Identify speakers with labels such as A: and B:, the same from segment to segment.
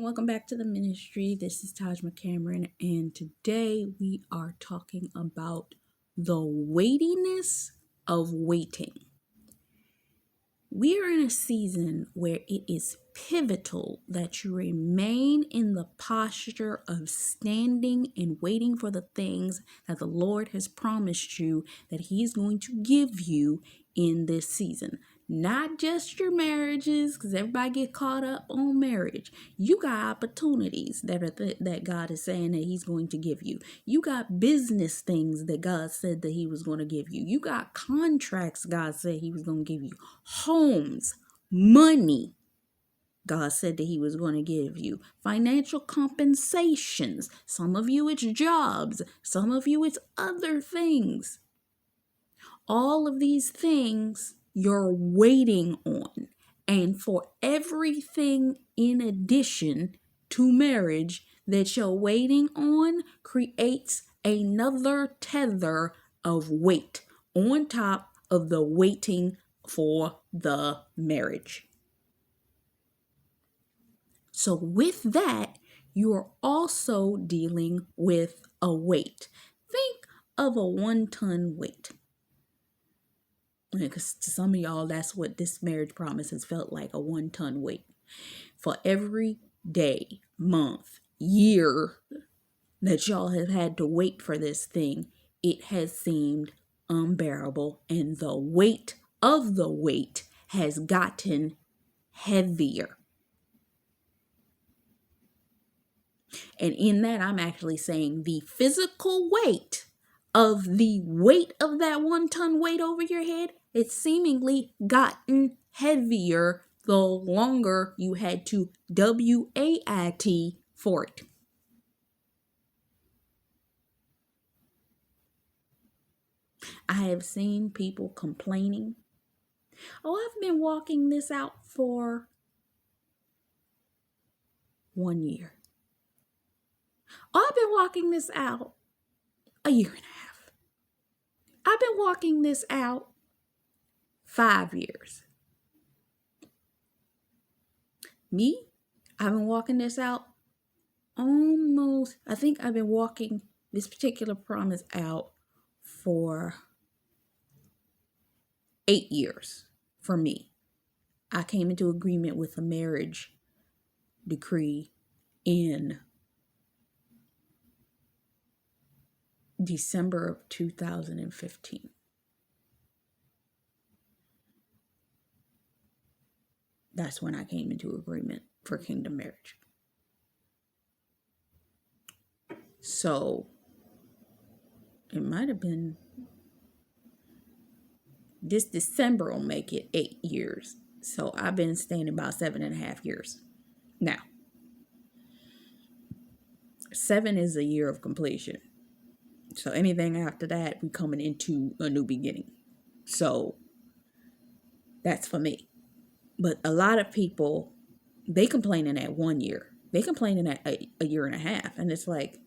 A: Welcome back to the ministry. This is Taj McCameron, and today we are talking about the weightiness of waiting. We are in a season where it is pivotal that you remain in the posture of standing and waiting for the things that the Lord has promised you that He's going to give you in this season. Not just your marriages, because everybody get caught up on marriage. You got opportunities that God is saying that He's going to give you. You got business things that God said that He was going to give you. You got contracts God said He was going to give you. Homes, money, God said that He was going to give you. Financial compensations. Some of you it's jobs. Some of you it's other things. All of these things you're waiting on. And for everything in addition to marriage that you're waiting on creates another tether of weight on top of the waiting for the marriage. So with that, you are also dealing with a weight. Think of a 1-ton weight. Because to some of y'all, that's what this marriage promise has felt like, a 1-ton weight. For every day, month, year that y'all have had to wait for this thing, it has seemed unbearable, and the weight of the weight has gotten heavier. And in that, I'm actually saying the physical weight of that 1-ton weight over your head, it's seemingly gotten heavier the longer you had to wait for it. I have seen people complaining, I've been walking this out for 1 year. I've been walking this out a year and a half. I've been walking this out 5 years. Me, I've been walking this out I think I've been walking this particular promise out for 8 years for me. I came into agreement with a marriage decree in December of 2015. That's when I came into agreement for kingdom marriage. So it might have been this December will make it 8 years. So I've been staying about 7.5 years. Now, 7 is a year of completion. So anything after that, we're coming into a new beginning. So that's for me. But a lot of people, they complaining at 1 year. They complaining at a year and a half. And it's like,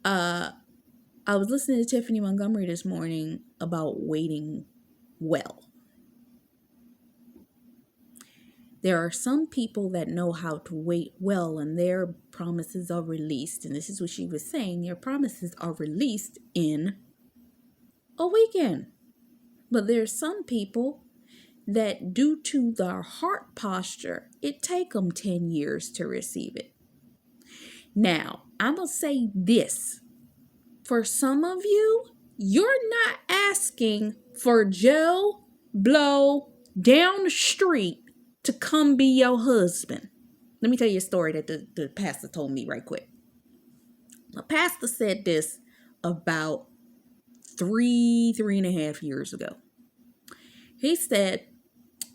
A: I was listening to Tiffany Montgomery this morning about waiting well. There are some people that know how to wait well, and their promises are released. And this is what she was saying. Your promises are released in a weekend. But there's some people that, due to their heart posture, it take them 10 years to receive it. Now, I'm going to say this. For some of you, you're not asking for Joe Blow down the street to come be your husband. Let me tell you a story that the pastor told me right quick. The pastor said this about 3.5 years ago. He said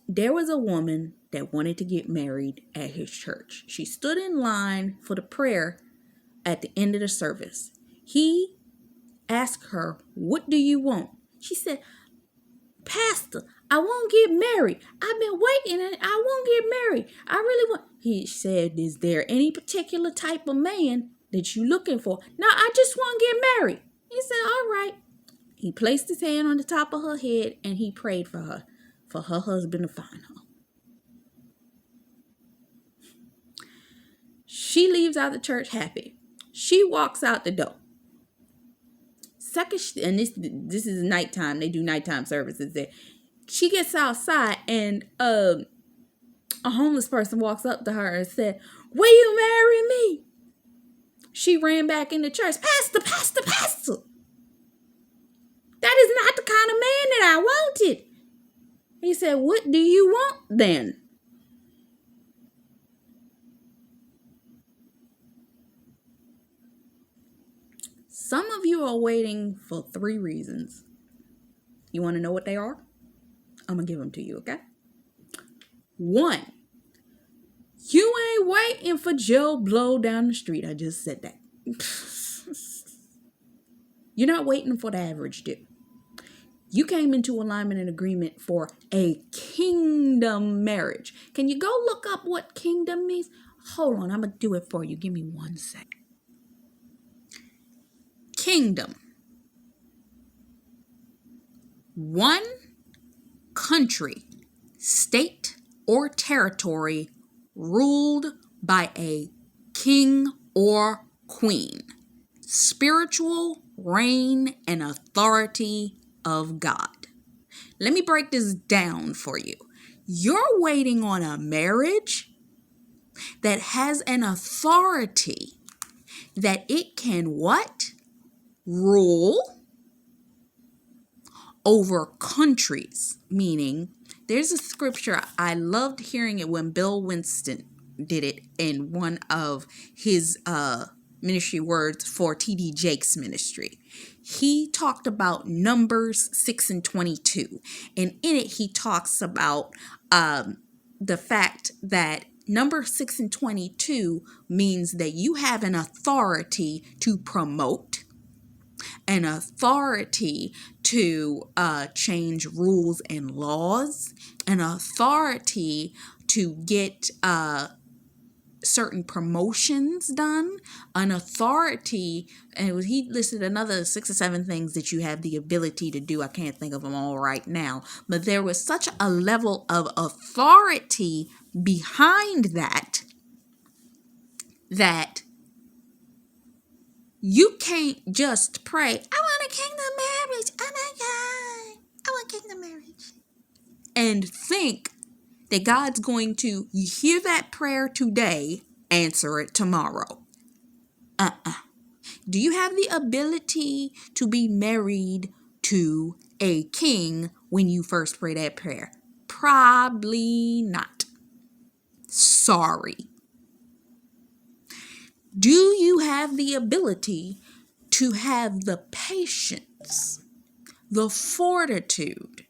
A: there was a woman that wanted to get married at his church. She stood in line for the prayer at the end of the service. He asked her, "What do you want?" She said, "Pastor, I won't get married. I've been waiting and I won't get married. I really want." He said, "Is there any particular type of man that you looking for?" "No, I just want to get married." He said, "All right." He placed his hand on the top of her head and he prayed for her. for her husband to find her. She leaves out the church happy. She walks out the door. And this is nighttime. They do nighttime services there. She gets outside and a homeless person walks up to her and said, "Will you marry me?" She ran back into church. "Pastor, pastor, pastor. That is not the kind of man that I wanted." He said, "What do you want then?" Some of you are waiting for 3 reasons. You want to know what they are? I'm going to give them to you, okay? 1, you ain't waiting for Joe Blow down the street. I just said that. You're not waiting for the average dude. You came into alignment and agreement for a kingdom marriage. Can you go look up what kingdom means? Hold on, I'm going to do it for you. Give me 1 second. Kingdom. 1 country, state, or territory ruled by a king or queen. Spiritual reign and authority of God. Let me break this down for you. You're waiting on a marriage that has an authority that it can what? Rule over countries. Meaning, there's a scripture, I loved hearing it when Bill Winston did it in one of his ministry words for T.D. Jakes' ministry. He talked about Numbers 6 and 22. And in it, he talks about the fact that number 6 and 22 means that you have an authority to promote, an authority to change rules and laws, an authority to get certain promotions done, an authority, and he listed another 6 or 7 things that you have the ability to do. I can't think of them all right now, but there was such a level of authority behind that you can't just pray, "I want a kingdom marriage. Oh my God, I want kingdom marriage," and think that God's going to hear that prayer today, answer it tomorrow. Do you have the ability to be married to a king when you first pray that prayer? Probably not. Sorry. Do you have the ability to have the patience, the fortitude,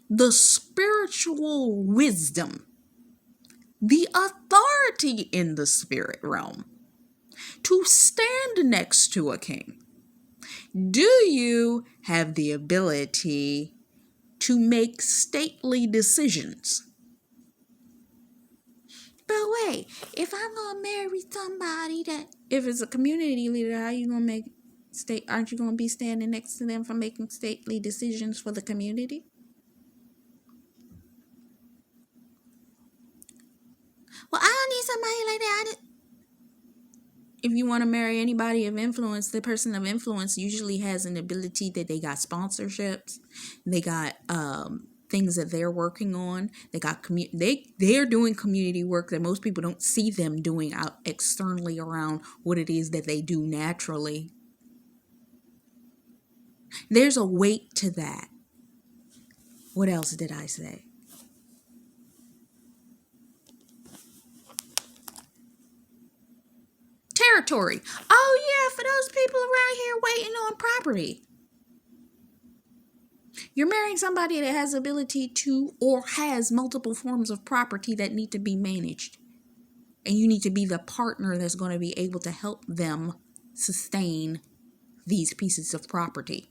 A: the spiritual wisdom, the authority in the spirit realm to stand next to a king? Do you have the ability to make stately decisions? But wait, if I'm going to marry somebody if it's a community leader, how you going to aren't you going to be standing next to them for making stately decisions for the community? Well, I don't need somebody like that. If you want to marry anybody of influence, the person of influence usually has an ability that they got sponsorships, they got things that they're working on, they got they're doing community work that most people don't see them doing out externally around what it is that they do naturally. There's a weight to that. What else did I say? Territory. Oh yeah, for those people around here waiting on property. You're marrying somebody that has ability to or has multiple forms of property that need to be managed. And you need to be the partner that's going to be able to help them sustain these pieces of property.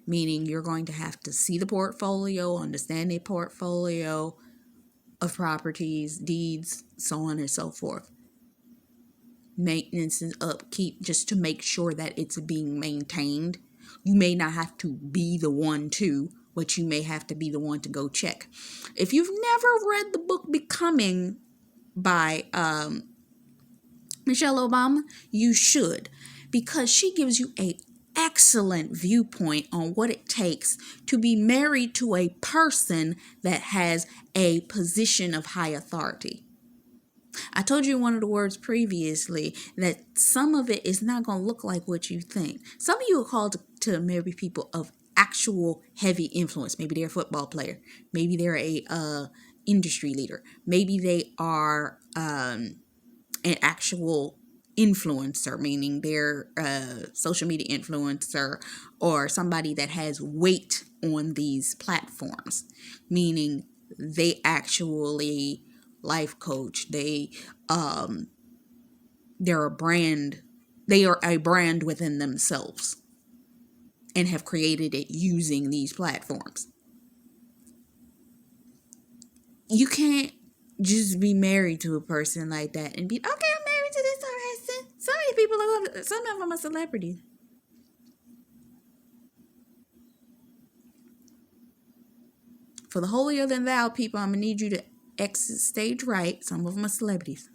A: Meaning you're going to have to see the portfolio, understand the portfolio of properties, deeds, so on and so forth. Maintenance and upkeep just to make sure that it's being maintained. You may not have to be the one to, but you may have to be the one to go check. If you've never read the book Becoming by Michelle Obama, you should, because she gives you a excellent viewpoint on what it takes to be married to a person that has a position of high authority. I told you in one of the words previously that some of it is not going to look like what you think. Some of you are called to marry people of actual heavy influence. Maybe they're a football player. Maybe they're a industry leader. Maybe they are an actual influencer, meaning they're a social media influencer or somebody that has weight on these platforms, meaning they actually life coach. They're a brand. They are a brand within themselves and have created it using these platforms. You can't just be married to a person like that and be, okay, I'm married to this person. Some of these people some of them are celebrities. For the holier than thou people, I'm going to need you to exit stage right. Some of them are celebrities.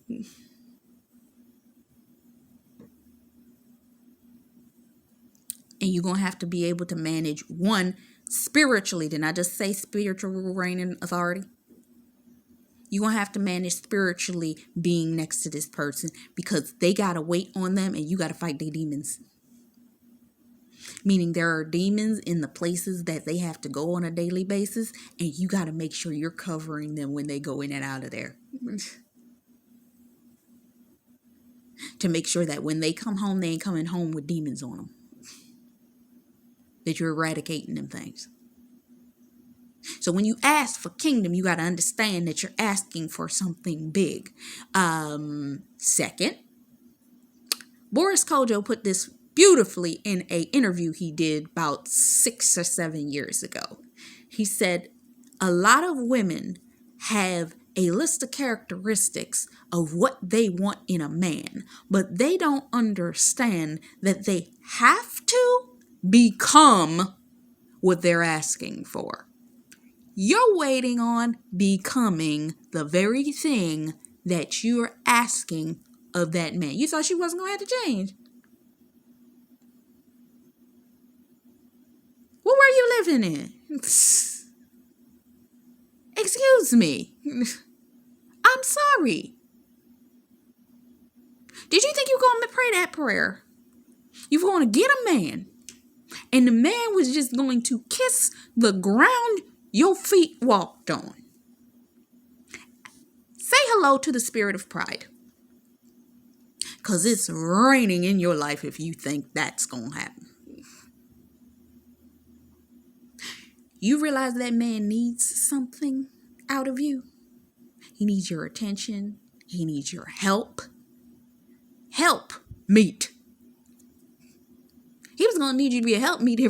A: And you're going to have to be able to manage one spiritually. Did I just say spiritual reign and authority? You're going to have to manage spiritually being next to this person because they got to wait on them and you got to fight their demons. Meaning there are demons in the places that they have to go on a daily basis and you got to make sure you're covering them when they go in and out of there. To make sure that when they come home, they ain't coming home with demons on them. That you're eradicating them things. So when you ask for kingdom, you got to understand that you're asking for something big. Second, Boris Kojo put this beautifully in an interview he did about 6 or 7 years ago. He said, a lot of women have a list of characteristics of what they want in a man, but they don't understand that they have to become what they're asking for. You're waiting on becoming the very thing that you're asking of that man. You thought she wasn't going to have to change. What were you living in? Excuse me. I'm sorry. Did you think you were going to pray that prayer? You were going to get a man, and the man was just going to kiss the ground your feet walked on. Say hello to the spirit of pride. Because it's raining in your life if you think that's going to happen. You realize that man needs something out of you. He needs your attention. He needs your help. Help meet. He was going to need you to be a help meet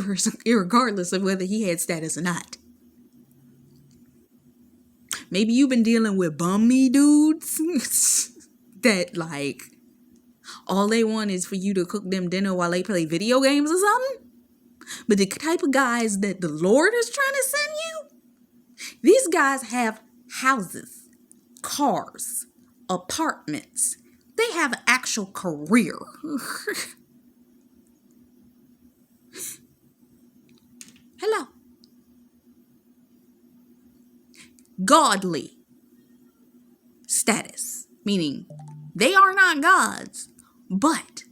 A: regardless of whether he had status or not. Maybe you've been dealing with bummy dudes that like all they want is for you to cook them dinner while they play video games or something. But the type of guys that the Lord is trying to send you, these guys have houses, cars, apartments. They have an actual career. Hello. Godly status, meaning they are not gods, but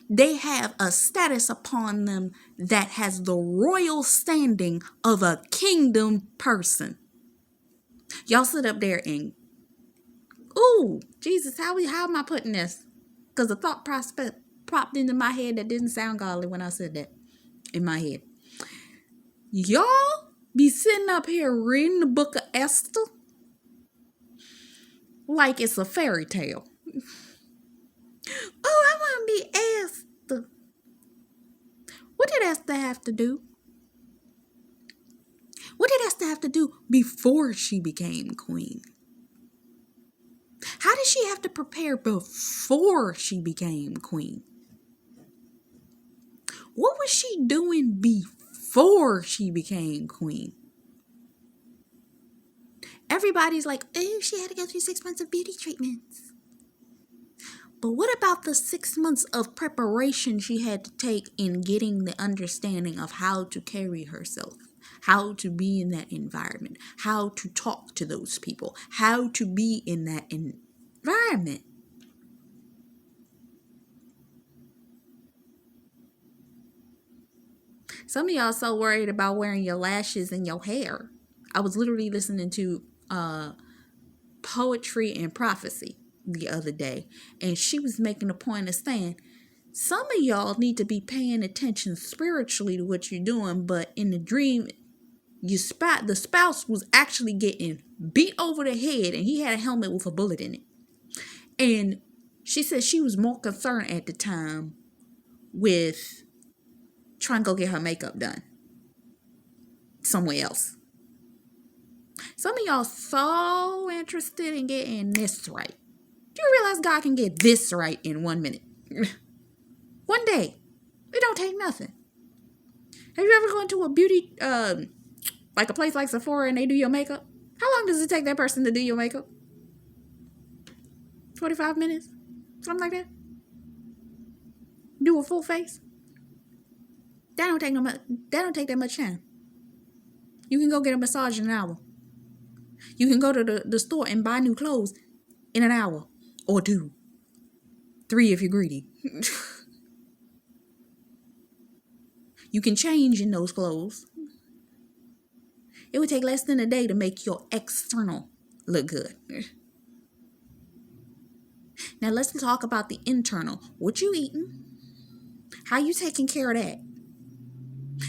A: they have a status upon them that has the royal standing of a kingdom person. Y'all sit up there and, ooh, Jesus, how am I putting this? Because the thought prospect popped into my head that didn't sound godly when I said that in my head. Y'all be sitting up here reading the book of Esther like it's a fairy tale. Oh, I want to be Esther. What did Esther have to do? What did Esther have to do before she became queen? How did she have to prepare before she became queen? What was she doing before she became queen? Everybody's like, oh, she had to go through 6 months of beauty treatments. But what about the 6 months of preparation she had to take in getting the understanding of how to carry herself, how to be in that environment, how to talk to those people, how to be in that environment? Some of y'all so worried about wearing your lashes and your hair. I was literally listening to Poetry and Prophecy the other day, and she was making a point of saying some of y'all need to be paying attention spiritually to what you're doing, but in the dream, the spouse was actually getting beat over the head, and he had a helmet with a bullet in it. And she said she was more concerned at the time with trying to go get her makeup done somewhere else. Some of y'all so interested in getting this right. Do you realize God can get this right in 1 minute? One day. It don't take nothing. Have you ever gone to a beauty, like a place like Sephora, and they do your makeup? How long does it take that person to do your makeup? 45 minutes? Something like that? Do a full face? That don't take that much time. You can go get a massage in an hour. You can go to the store and buy new clothes in an hour or 2. 3 if you're greedy. You can change in those clothes. It would take less than a day to make your external look good. Now let's talk about the internal. What you eating? How you taking care of that?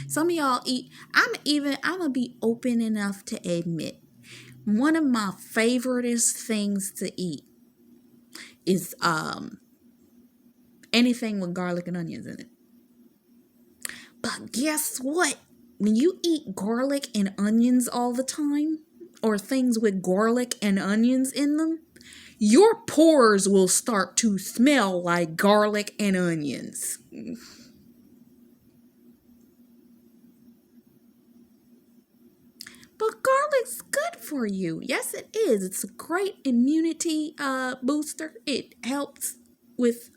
A: Some of y'all eat. I'm gonna be open enough to admit, one of my favoriteest things to eat is anything with garlic and onions in it. But guess what? When you eat garlic and onions all the time, or things with garlic and onions in them, your pores will start to smell like garlic and onions. But garlic's good for you. Yes, it is. It's a great immunity booster. It helps with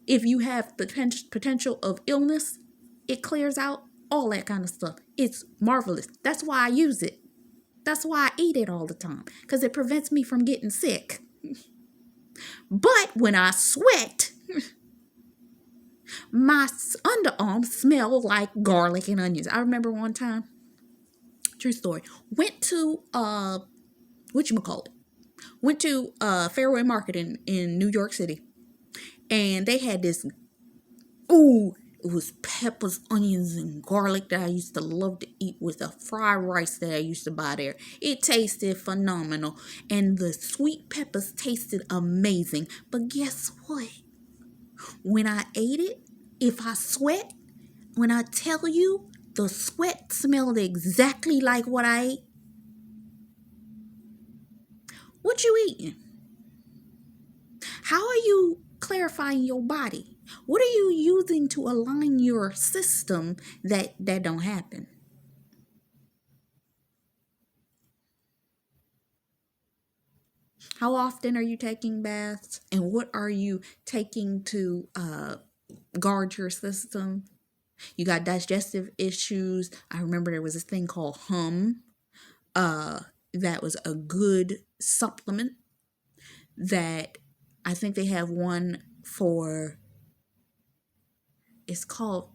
A: if you have potential of illness, it clears out all that kind of stuff. It's marvelous. That's why I use it. That's why I eat it all the time, because it prevents me from getting sick. But when I sweat, my underarms smell like garlic and onions. I remember one time, true story, went to Fairway Market in New York City, and they had this, it was peppers, onions, and garlic that I used to love to eat with the fried rice that I used to buy there. It tasted phenomenal, and the sweet peppers tasted amazing. But guess what? When I ate it, if I sweat, when I tell you, the sweat smelled exactly like what I ate. What you eating? How are you clarifying your body? What are you using to align your system that don't happen? How often are you taking baths? And what are you taking to guard your system? You got digestive issues. I remember there was this thing called Hum. That was a good supplement that I think they have one for, it's called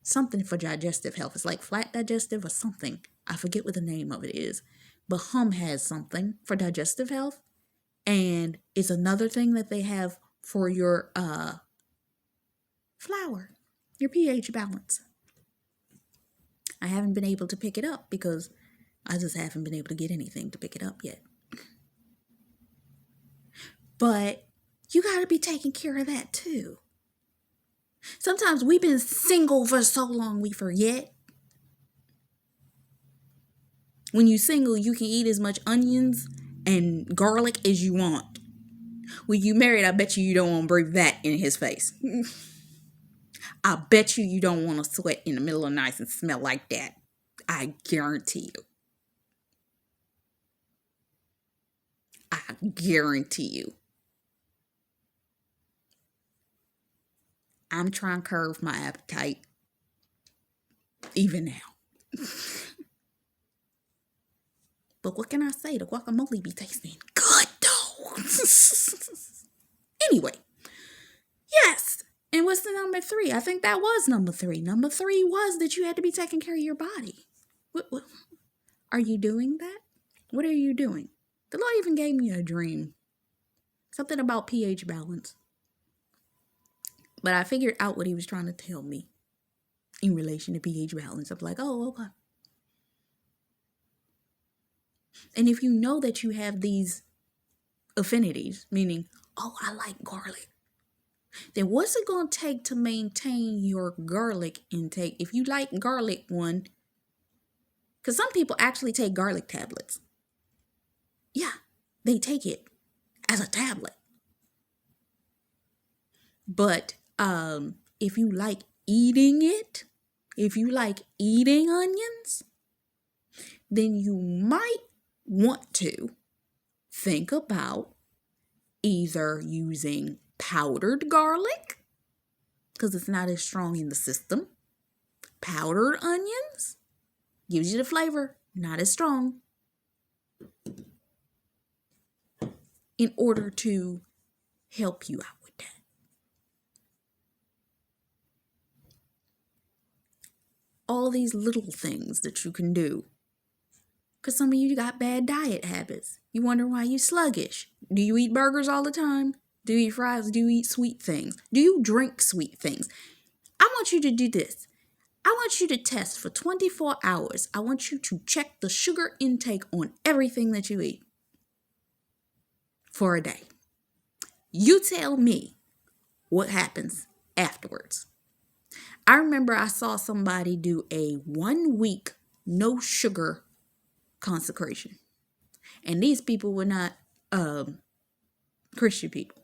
A: something for digestive health. It's like flat digestive or something. I forget what the name of it is. But Hum has something for digestive health. And it's another thing that they have for your flour, your pH balance. I haven't been able to pick it up because I just haven't been able to get anything to pick it up yet. But you got to be taking care of that too. Sometimes we've been single for so long we forget. When you're single, you can eat as much onions and garlic as you want. When you married, I bet you don't want to breathe that in his face. I bet you don't want to sweat in the middle of the night and smell like that. I guarantee you. I guarantee you. I'm trying to curb my appetite even now. But what can I say? The guacamole be tasting good though. Anyway, yes. And what's the number 3? I think that was number 3. Number 3 was that you had to be taking care of your body. What, are you doing that? What are you doing? The Lord even gave me a dream. Something about pH balance. But I figured out what he was trying to tell me in relation to pH balance. I'm like, oh, okay. And if you know that you have these affinities, meaning, oh, I like garlic, then what's it going to take to maintain your garlic intake? If you like garlic one, because some people actually take garlic tablets. Yeah, they take it as a tablet. But if you like eating it, if you like eating onions, then you might want to think about either using powdered garlic, because it's not as strong in the system. Powdered onions gives you the flavor, not as strong, in order to help you out with that. All these little things that you can do. Because some of you got bad diet habits. You wonder why you're sluggish. Do you eat burgers all the time? Do you eat fries? Do you eat sweet things? Do you drink sweet things? I want you to do this. I want you to test for 24 hours. I want you to check the sugar intake on everything that you eat for a day. You tell me what happens afterwards. I remember I saw somebody do a 1 week no sugar consecration. And these people were not Christian people.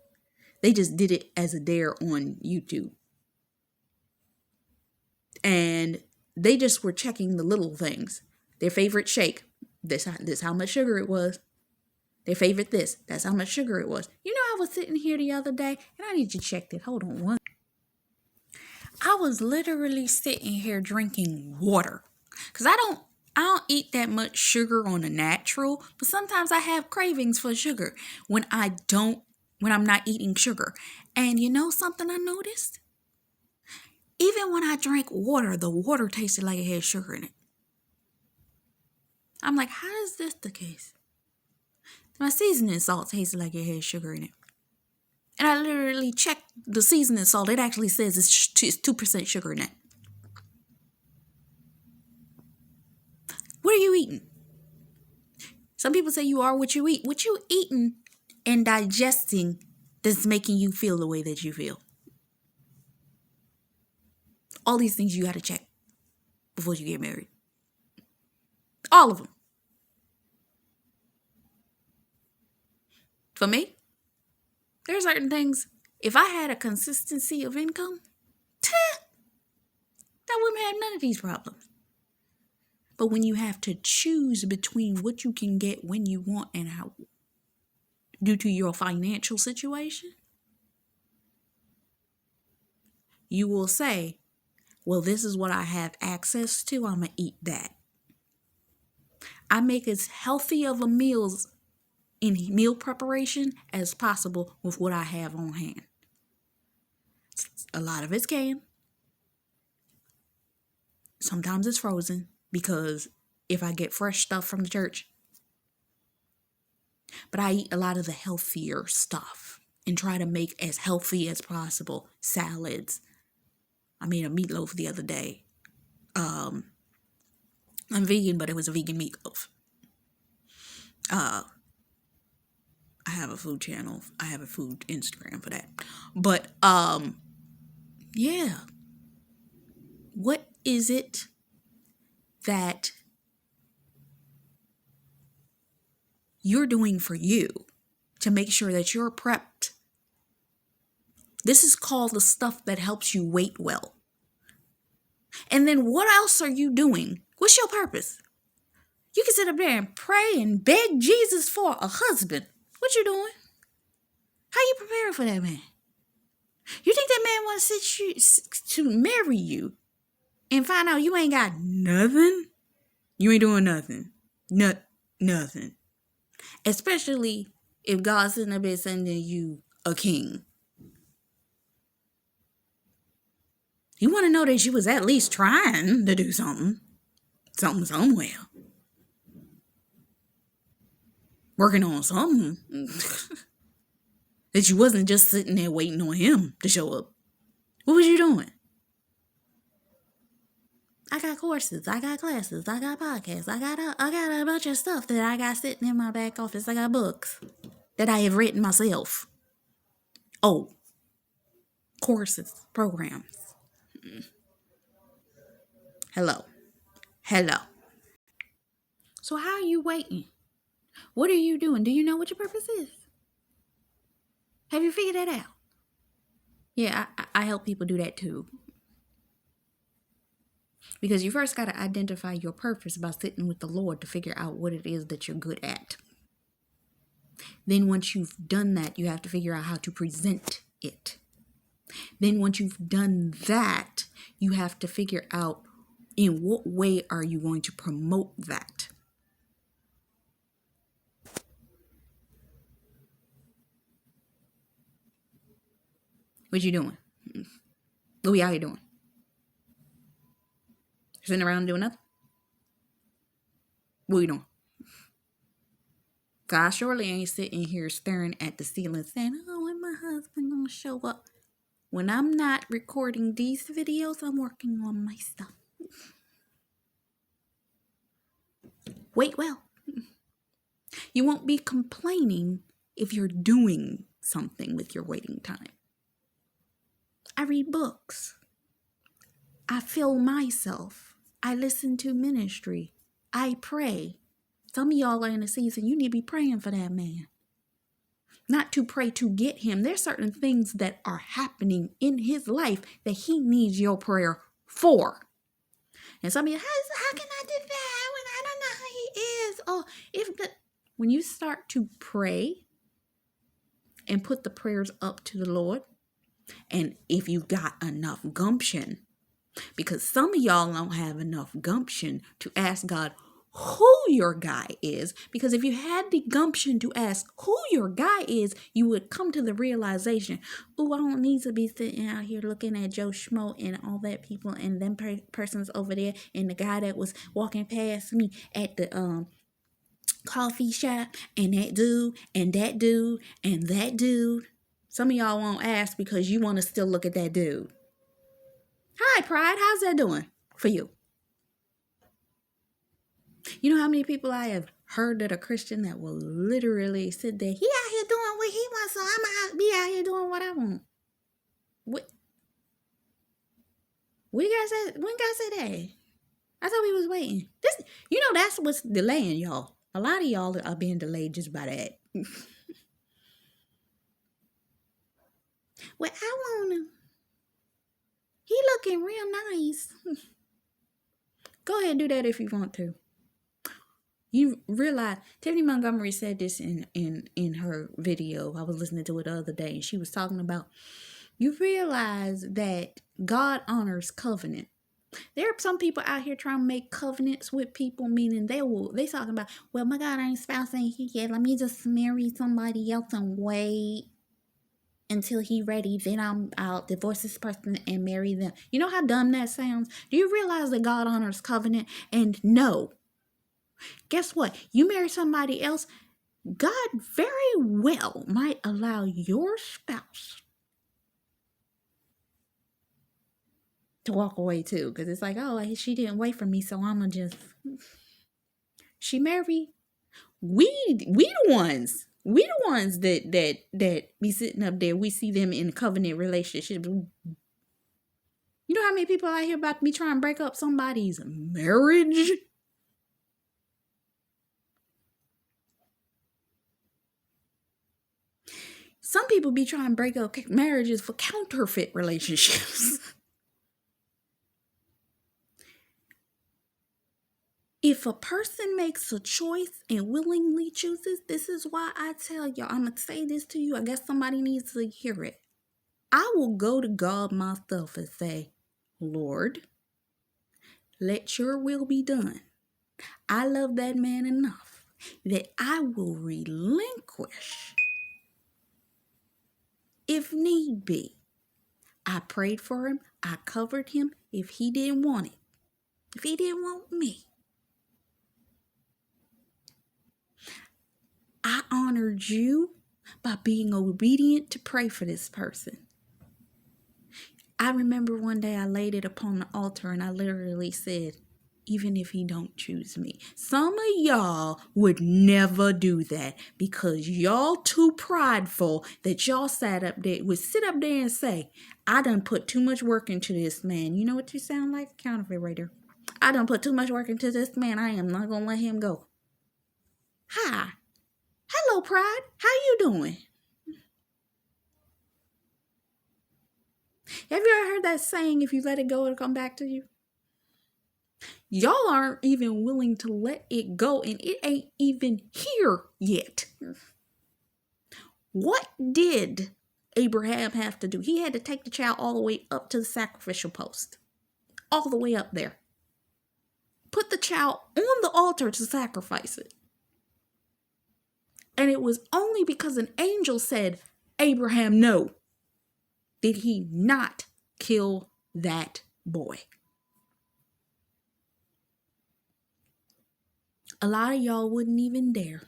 A: They just did it as a dare on YouTube. And they just were checking the little things. Their favorite shake, this how much sugar it was. Their favorite this, that's how much sugar it was. You know, I was sitting here the other day, and I need you to check this. Hold on one. I was literally sitting here drinking water. Because I don't eat that much sugar on the natural, but sometimes I have cravings for sugar when I'm not eating sugar. And you know something I noticed? Even when I drank water, the water tasted like it had sugar in it. I'm like, how is this the case? My seasoning salt tasted like it had sugar in it. And I literally checked the seasoning salt. It actually says it's 2% sugar in it. What are you eating? Some people say you are what you eat. What you eating and digesting that's making you feel the way that you feel. All these things you got to check before you get married. All of them. For me, there are certain things, if I had a consistency of income, I wouldn't have none of these problems. But when you have to choose between what you can get when you want and how, due to your financial situation, you will say, well, this is what I have access to. I'm going to eat that. I make as healthy of a meals in meal preparation as possible with what I have on hand. A lot of it's canned. Sometimes it's frozen because if I get fresh stuff from the church. But I eat a lot of the healthier stuff and try to make as healthy as possible. Salads. I made a meatloaf the other day. I'm vegan, but it was a vegan meatloaf. I have a food channel. I have a food Instagram for that. But, yeah. What is it that you're doing for you to make sure that you're prepped? This is called the stuff that helps you wait well. And then what else are you doing What's your purpose? You can sit up there and pray and beg Jesus for a husband. What you doing? How you preparing for that man? You think that man want to marry you and find out you ain't got nothing? You ain't doing nothing. Nothing. Especially if God's sitting up there sending you a king. You want to know that you was at least trying to do something. Something somewhere. Working on something. That you wasn't just sitting there waiting on him to show up. What was you doing? I got courses, I got classes, I got podcasts, I got a bunch of stuff that I got sitting in my back office. I got books that I have written myself. Oh, courses, programs. Hello. So how are you waiting? What are you doing? Do you know what your purpose is? Have you figured that out? Yeah, I help people do that too. Because you first got to identify your purpose by sitting with the Lord to figure out what it is that you're good at. Then once you've done that, you have to figure out how to present it. Then once you've done that, you have to figure out in what way are you going to promote that. What you doing? What we out here doing? Sitting around doing nothing? What we doing? God surely ain't sitting here staring at the ceiling saying, oh, when my husband gonna show up? When I'm not recording these videos, I'm working on my stuff. Wait well. You won't be complaining if you're doing something with your waiting time. I read books. I fill myself. I listen to ministry. I pray. Some of y'all are in a season you need to be praying for that man. Not to pray to get him. There's certain things that are happening in his life that he needs your prayer for. And some of you, how can I do that when I don't know who he is? Oh, when you start to pray and put the prayers up to the Lord, and if you got enough gumption, because some of y'all don't have enough gumption to ask God who your guy is, because if you had the gumption to ask who your guy is, you would come to the realization, oh, I don't need to be sitting out here looking at Joe Schmo and all that people and them persons over there and the guy that was walking past me at the coffee shop and that dude and that dude and that dude. Some of y'all won't ask because you want to still look at that dude. Hi, Pride. How's that doing for you? You know how many people I have heard that are Christian that will literally sit there, he out here doing what he wants, so I'm be out here doing what I want. What you guys said? When God said that? I thought we was waiting. That's what's delaying y'all. A lot of y'all are being delayed just by that. Well, I wanna. He looking real nice. Go ahead and do that if you want to. You realize Tiffany Montgomery said this in her video. I was listening to it the other day, and she was talking about, you realize that God honors covenant. There are some people out here trying to make covenants with people, meaning they talking about, well, my God ain't spouse ain't here yet. Let me just marry somebody else and wait until he ready. Then I'll divorce this person and marry them. You know how dumb that sounds? Do you realize that God honors covenant? And no. Guess what? You marry somebody else, God very well might allow your spouse to walk away too. Because it's like, oh, she didn't wait for me, so I'm going to just... She married. We the ones. We the ones that be sitting up there. We see them in covenant relationships. You know how many people out here about to be trying to break up somebody's marriage? Some people be trying to break up marriages for counterfeit relationships. If a person makes a choice and willingly chooses, this is why I tell y'all, I'm going to say this to you. I guess somebody needs to hear it. I will go to God myself and say, Lord, let your will be done. I love that man enough that I will relinquish if need be. I prayed for him. I covered him if he didn't want it. If he didn't want me. I honored you by being obedient to pray for this person. I remember one day I laid it upon the altar and I literally said, even if he don't choose me. Some of y'all would never do that because y'all too prideful that y'all would sit up there and say, I done put too much work into this man. You know what you sound like? Counterfeit right there. I done put too much work into this man. I am not going to let him go. Hi. Hello, pride. How you doing? Have you ever heard that saying, if you let it go, it'll come back to you? Y'all aren't even willing to let it go, and it ain't even here yet. What did Abraham have to do? He had to take the child all the way up to the sacrificial post. All the way up there. Put the child on the altar to sacrifice it. And it was only because an angel said, Abraham, no, did he not kill that boy. A lot of y'all wouldn't even dare.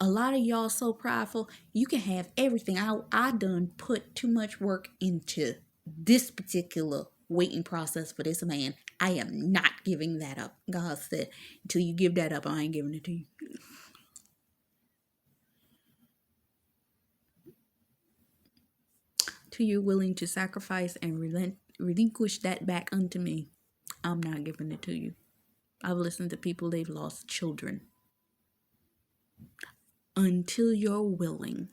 A: A lot of y'all so prideful, you can have everything. I done put too much work into this particular waiting process for this man. I am not giving that up. God said, until you give that up, I ain't giving it to you. Till you're willing to sacrifice and relinquish that back unto me, I'm not giving it to you. I've listened to people, they've lost children. Until you're willing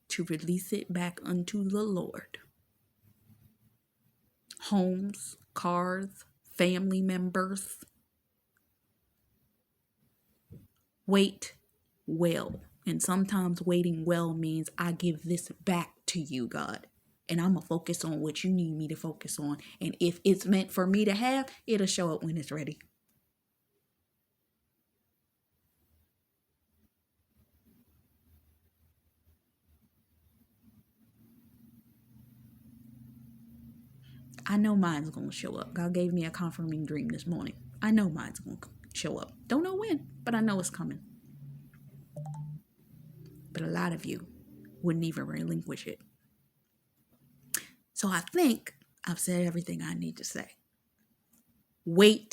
A: to release it back unto the Lord. Homes, cars, family members. Wait well. And sometimes waiting well means I give this back to you, God. And I'm going to focus on what you need me to focus on. And if it's meant for me to have, it'll show up when it's ready. I know mine's going to show up. God gave me a confirming dream this morning. I know mine's going to show up. Don't know when, but I know it's coming. But a lot of you wouldn't even relinquish it. So I think I've said everything I need to say. Wait